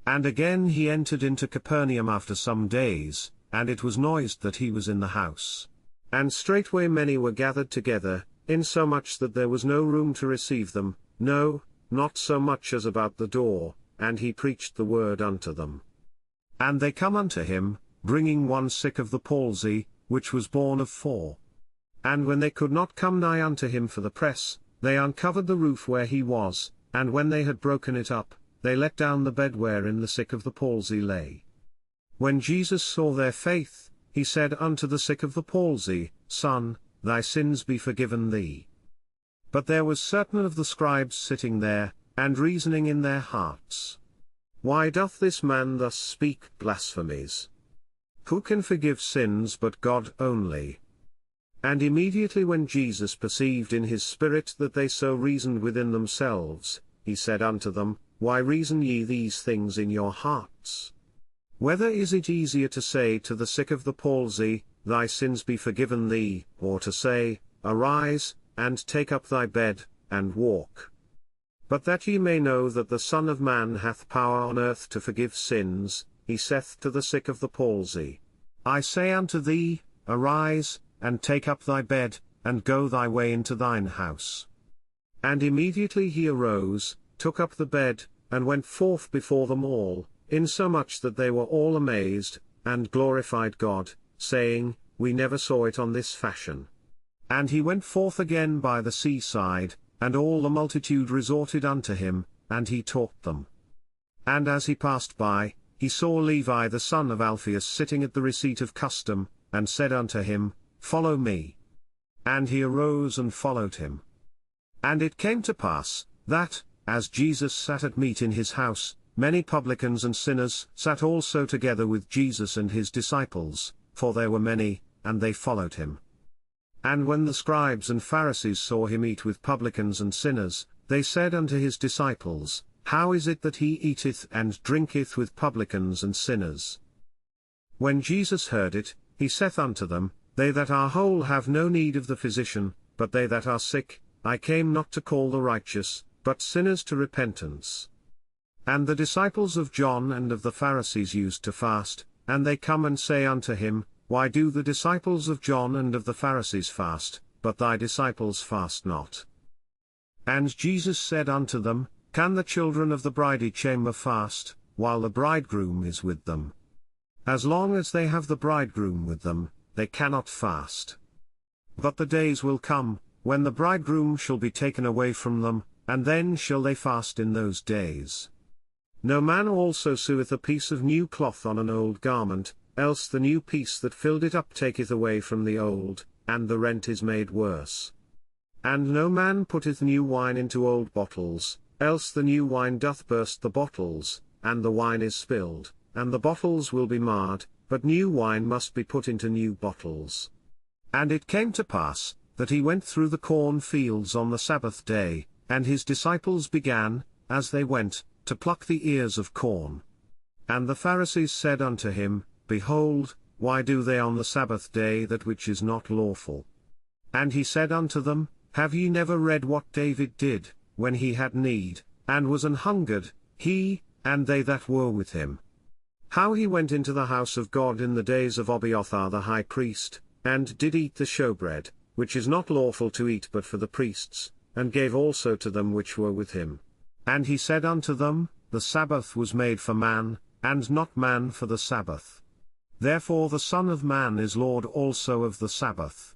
And again he entered into Capernaum after some days, and it was noised that he was in the house. And straightway many were gathered together, insomuch that there was no room to receive them, no, not so much as about the door, and he preached the word unto them. And they come unto him, bringing one sick of the palsy, which was borne of 4. And when they could not come nigh unto him for the press, they uncovered the roof where he was, and when they had broken it up, they let down the bed wherein the sick of the palsy lay. When Jesus saw their faith, he said unto the sick of the palsy, Son, thy sins be forgiven thee. But there was certain of the scribes sitting there, and reasoning in their hearts, Why doth this man thus speak blasphemies? Who can forgive sins but God only? And immediately when Jesus perceived in his spirit that they so reasoned within themselves, he said unto them, Why reason ye these things in your hearts? Whether is it easier to say to the sick of the palsy, Thy sins be forgiven thee, or to say, Arise, and take up thy bed, and walk? But that ye may know that the Son of Man hath power on earth to forgive sins, he saith to the sick of the palsy, I say unto thee, Arise, and take up thy bed, and go thy way into thine house. And immediately he arose, took up the bed, and went forth before them all, insomuch that they were all amazed, and glorified God, saying, We never saw it on this fashion. And he went forth again by the seaside, and all the multitude resorted unto him, and he taught them. And as he passed by, he saw Levi the son of Alphaeus sitting at the receipt of custom, and said unto him, Follow me. And he arose and followed him. And it came to pass, that, as Jesus sat at meat in his house, many publicans and sinners sat also together with Jesus and his disciples, for there were many, and they followed him. And when the scribes and Pharisees saw him eat with publicans and sinners, they said unto his disciples, How is it that he eateth and drinketh with publicans and sinners? When Jesus heard it, he saith unto them, They that are whole have no need of the physician, but they that are sick. I came not to call the righteous, but sinners to repentance. And the disciples of John and of the Pharisees used to fast, and they come and say unto him, Why do the disciples of John and of the Pharisees fast, but thy disciples fast not? And Jesus said unto them, Can the children of the bridal chamber fast, while the bridegroom is with them? As long as they have the bridegroom with them, they cannot fast. But the days will come, when the bridegroom shall be taken away from them, and then shall they fast in those days. No man also seweth a piece of new cloth on an old garment, else the new piece that filled it up taketh away from the old, and the rent is made worse. And no man putteth new wine into old bottles, else the new wine doth burst the bottles, and the wine is spilled, and the bottles will be marred, but new wine must be put into new bottles. And it came to pass, that he went through the corn fields on the Sabbath day, and his disciples began, as they went, to pluck the ears of corn. And the Pharisees said unto him, Behold, why do they on the Sabbath day that which is not lawful? And he said unto them, Have ye never read what David did, when he had need, and was an hungered, he, and they that were with him? How he went into the house of God in the days of Abiathar the high priest, and did eat the showbread, which is not lawful to eat but for the priests, and gave also to them which were with him. And he said unto them, The Sabbath was made for man, and not man for the Sabbath. Therefore the Son of Man is Lord also of the Sabbath.